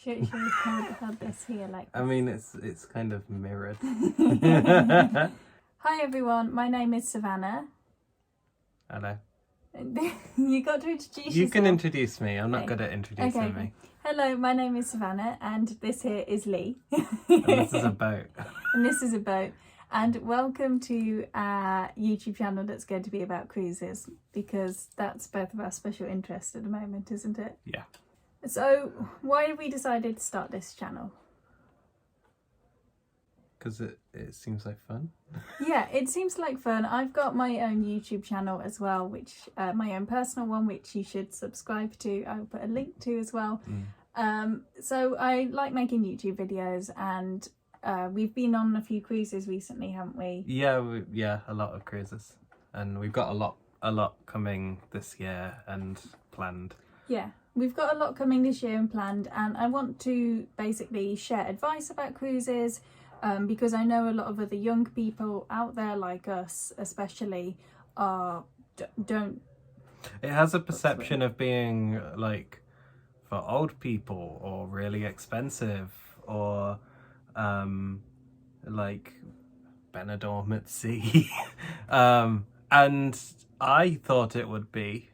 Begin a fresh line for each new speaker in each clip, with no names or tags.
Should we hold this here like this?
I mean, it's kind of mirrored.
Hi everyone, my name is Savannah.
Hello.
You got to introduce yourself.
You can introduce me. I'm not
Okay.
good at introducing me.
Hello, my name is Savannah and this here is Lee.
And this is a boat.
And this is a boat. And welcome to our YouTube channel that's going to be about cruises, because that's both of our special interests at the moment, isn't it?
Yeah.
So why have we decided to start this channel?
Because it seems like fun.
Yeah, it seems like fun. I've got my own YouTube channel as well, which my own personal one, which you should subscribe to. I'll put a link to as well. So I like making YouTube videos, and we've been on a few cruises recently, haven't we?
Yeah, a lot of cruises, and we've got a lot coming this year and planned.
Yeah, we've got a lot coming this year and planned, and I want to basically share advice about cruises. Because I know a lot of other young people out there, like us especially, don't.
It has a perception of being like for old people or really expensive or like Benidorm at sea. And I thought it would be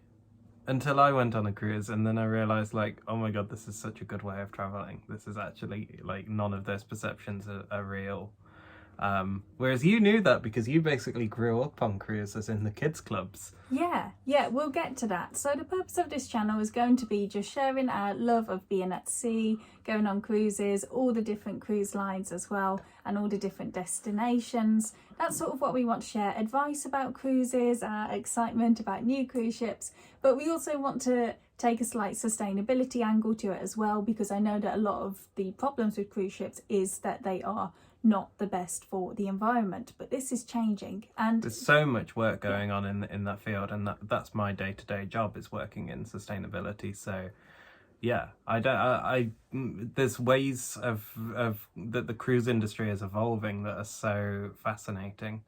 until I went on a cruise, and then I realized, like, oh my god, this is such a good way of traveling. This is actually, like, none of those perceptions are real. Whereas you knew that because you basically grew up on cruises in the kids clubs.
Yeah, we'll get to that. So the purpose of this channel is going to be just sharing our love of being at sea, going on cruises, all the different cruise lines as well, and all the different destinations. That's sort of what we want to share. Advice about cruises, our excitement about new cruise ships, but we also want to take a slight sustainability angle to it as well, because I know that a lot of the problems with cruise ships is that they are not the best for the environment, but this is changing, and
there's so much work going on in that field, and that's my day-to-day job, is working in sustainability. So yeah, there's ways of that the cruise industry is evolving that are so fascinating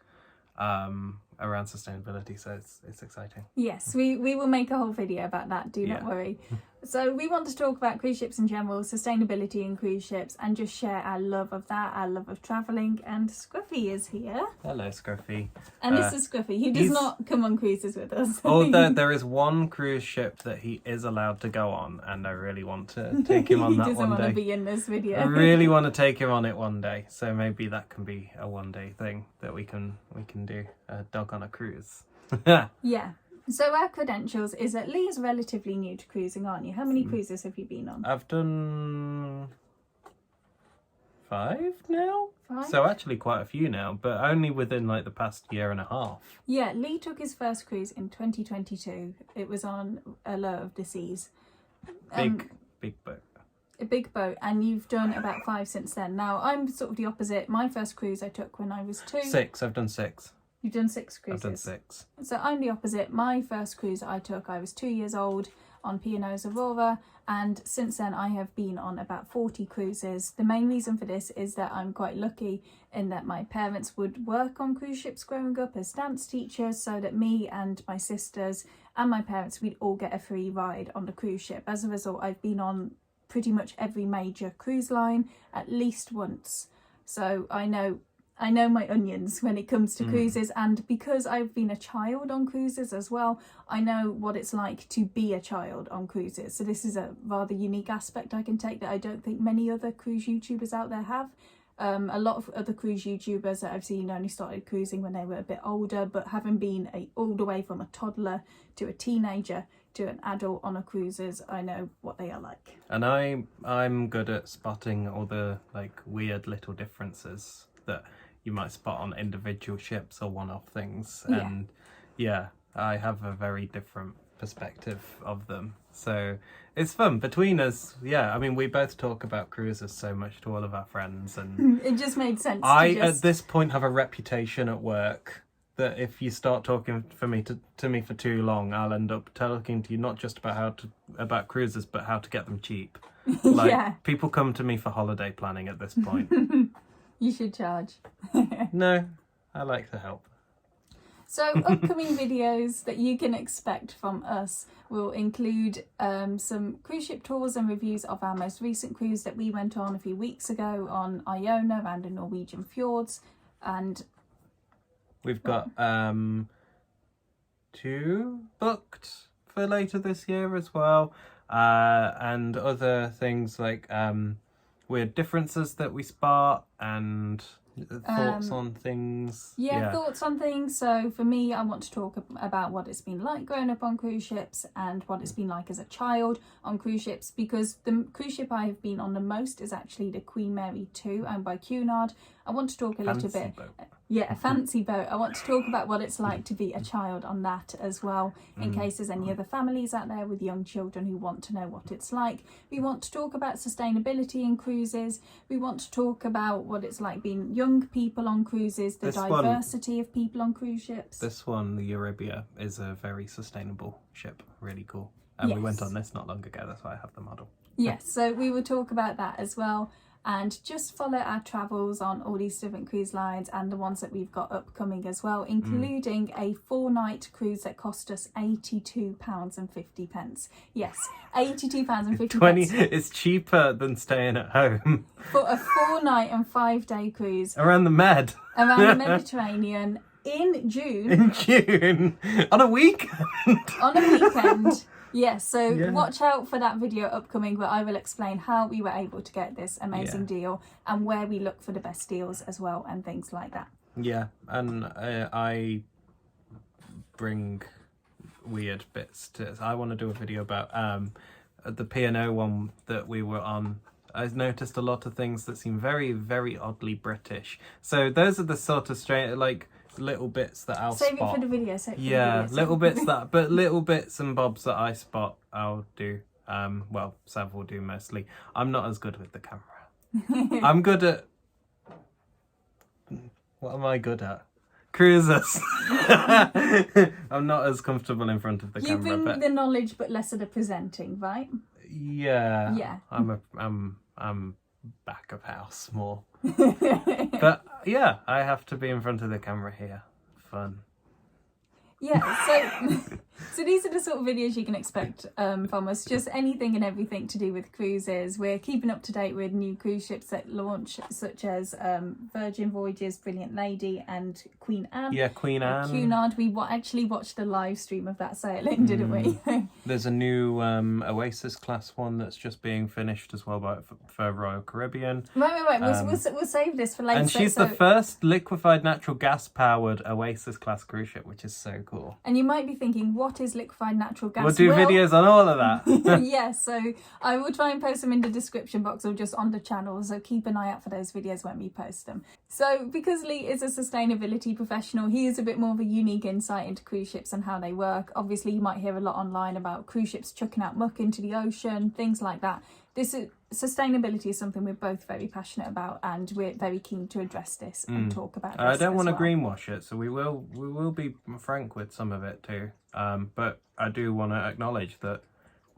around sustainability, so it's exciting.
Yes, we will make a whole video about that, do not worry. So we want to talk about cruise ships in general, sustainability in cruise ships, and just share our love of that, our love of travelling. And Scruffy is here.
Hello, Scruffy.
And this is Scruffy. He does not come on cruises with us.
Although there is one cruise ship that he is allowed to go on, and I really want to take him on that one day.
He doesn't want to be in this video.
I really want to take him on it one day, so maybe that can be a one-day thing that we can do, a dog on a cruise.
Yeah. So our credentials is that Lee is relatively new to cruising, aren't you? How many cruises have you been on?
I've done 5 now.
5?
So actually quite a few now, but only within like the past year and a half.
Yeah, Lee took his first cruise in 2022. It was on Allure of the Seas.
Big boat.
A big boat, and you've done about 5 since then. Now, I'm sort of the opposite. My first cruise I took when I was 2.
6, I've done 6.
You've done 6 cruises?
I've done 6.
So I'm the opposite. My first cruise I took, I was 2 years old on P&O's Aurora, and since then I have been on about 40 cruises. The main reason for this is that I'm quite lucky in that my parents would work on cruise ships growing up as dance teachers, so that me and my sisters and my parents, we'd all get a free ride on the cruise ship. As a result, I've been on pretty much every major cruise line at least once. So I know my onions when it comes to cruises, and because I've been a child on cruises as well, I know what it's like to be a child on cruises. So this is a rather unique aspect I can take that I don't think many other cruise YouTubers out there have. A lot of other cruise YouTubers that I've seen only started cruising when they were a bit older, but having been all the way from a toddler to a teenager to an adult on a cruises, I know what they are like. And
I'm good at spotting all the like weird little differences that you might spot on individual ships or one-off things, and I have a very different perspective of them, so it's fun between us. I mean, we both talk about cruises so much to all of our friends, and
it just made sense.
At this point have a reputation at work that if you start talking to me for too long, I'll end up talking to you not just about cruises, but how to get them cheap. Like people come to me for holiday planning at this point.
You should charge.
No, I like to help.
So upcoming videos that you can expect from us will include some cruise ship tours and reviews of our most recent cruise that we went on a few weeks ago on Iona around the Norwegian fjords, and
we've got 2 booked for later this year as well, and other things like weird differences that we spot and thoughts on things.
Thoughts on things. So for me, I want to talk about what it's been like growing up on cruise ships and what it's been like as a child on cruise ships, because the cruise ship I have been on the most is actually the Queen Mary 2 owned by Cunard. I want to talk a little bit a fancy boat. I want to talk about what it's like to be a child on that as well, in case there's any other families out there with young children who want to know what it's like. We want to talk about sustainability in cruises. We want to talk about what it's like being young people on cruises, the diversity of people on cruise ships.
This one, the Euribia, is a very sustainable ship. Really cool. And we went on this not long ago, that's why I have the model.
Yes, so we will talk about that as well. And just follow our travels on all these different cruise lines and the ones that we've got upcoming as well, including a 4-night cruise that cost us £82.50. Yes, £82.50.
It's cheaper than staying at home.
For a 4-night and 5-day cruise.
Around the
Mediterranean in June.
In June. On a weekend.
On a weekend. Yes, so watch out for that video upcoming where I will explain how we were able to get this amazing deal and where we look for the best deals as well and things like that.
Yeah, and I bring weird bits to it. I want to do a video about the P&O one that we were on. I've noticed a lot of things that seem very, very oddly British. So those are the sort of little bits that I'll spot.
Save it for the video.
Little bits little bits and bobs that I spot, I'll do. Well, Sav will do mostly. I'm not as good with the camera. I'm good at... What am I good at? Cruises. I'm not as comfortable in front of the camera.
You bring the knowledge but less of the presenting, right?
Yeah. Yeah. I'm back of house more. But yeah, I have to be in front of the camera here. Fun.
Yeah, so these are the sort of videos you can expect from us. Just anything and everything to do with cruises. We're keeping up to date with new cruise ships that launch, such as Virgin Voyages, Brilliant Lady and Queen Anne.
Yeah, Queen Anne.
Cunard. We actually watched the live stream of that sailing, didn't we?
There's a new Oasis class one that's just being finished as well for Royal Caribbean.
Right. We'll save this for later.
And she's the first liquefied natural gas powered Oasis class cruise ship, which is so cool.
And you might be thinking, what is liquefied natural gas?
We'll do videos on all of that.
Yes, so I will try and post them in the description box or just on the channel, so keep an eye out for those videos when we post them. So because Lee is a sustainability professional, he has a bit more of a unique insight into cruise ships and how they work. Obviously you might hear a lot online about cruise ships chucking out muck into the ocean, things like that. Sustainability is something we're both very passionate about, and we're very keen to address this and talk about this.
I don't want to greenwash it, so we will be frank with some of it too. But I do want to acknowledge that,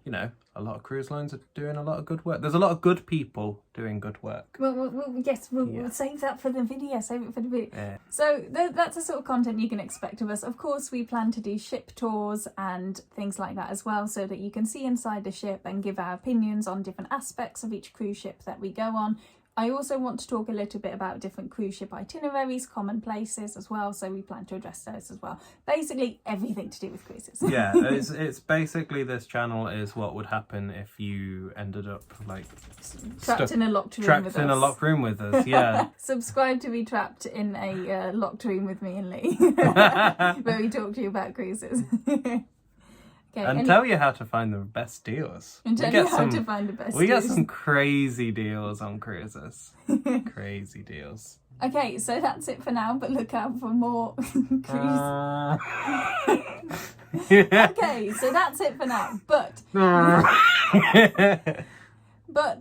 you know, a lot of cruise lines are doing a lot of good work. There's a lot of good people doing good work.
We'll save that for the video. Save it for the video. Yeah. So that's the sort of content you can expect of us. Of course, we plan to do ship tours and things like that as well, so that you can see inside the ship and give our opinions on different aspects of each cruise ship that we go on. I also want to talk a little bit about different cruise ship itineraries, common places as well, so we plan to address those as well. Basically, everything to do with cruises.
Yeah, it's basically, this channel is what would happen if you ended up
trapped in a locked
room with us. Yeah.
Subscribe to be trapped in a locked room with me and Lee, where we talk to you about cruises. Okay,
and tell you how to find the best deals.
And tell you how to find the best deals.
We get some crazy deals on cruises. Crazy deals.
Okay, so that's it for now, but look out for more cruise. Okay, so that's it for now, but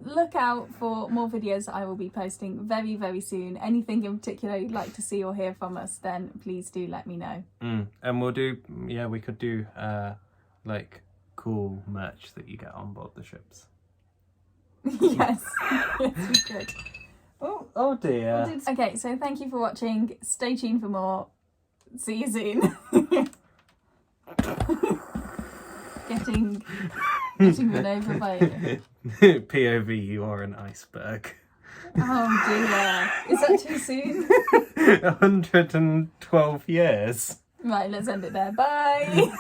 look out for more videos that I will be posting very, very soon. Anything in particular you'd like to see or hear from us, then please do let me know.
And we'll do, we could do like cool merch that you get on board the ships.
Yes, we could.
Oh dear.
Okay, so thank you for watching. Stay tuned for more. See you soon. Getting run over by it.
POV, you are an iceberg.
Oh dear. Is that too soon?
112 years.
Right, let's end it there. Bye.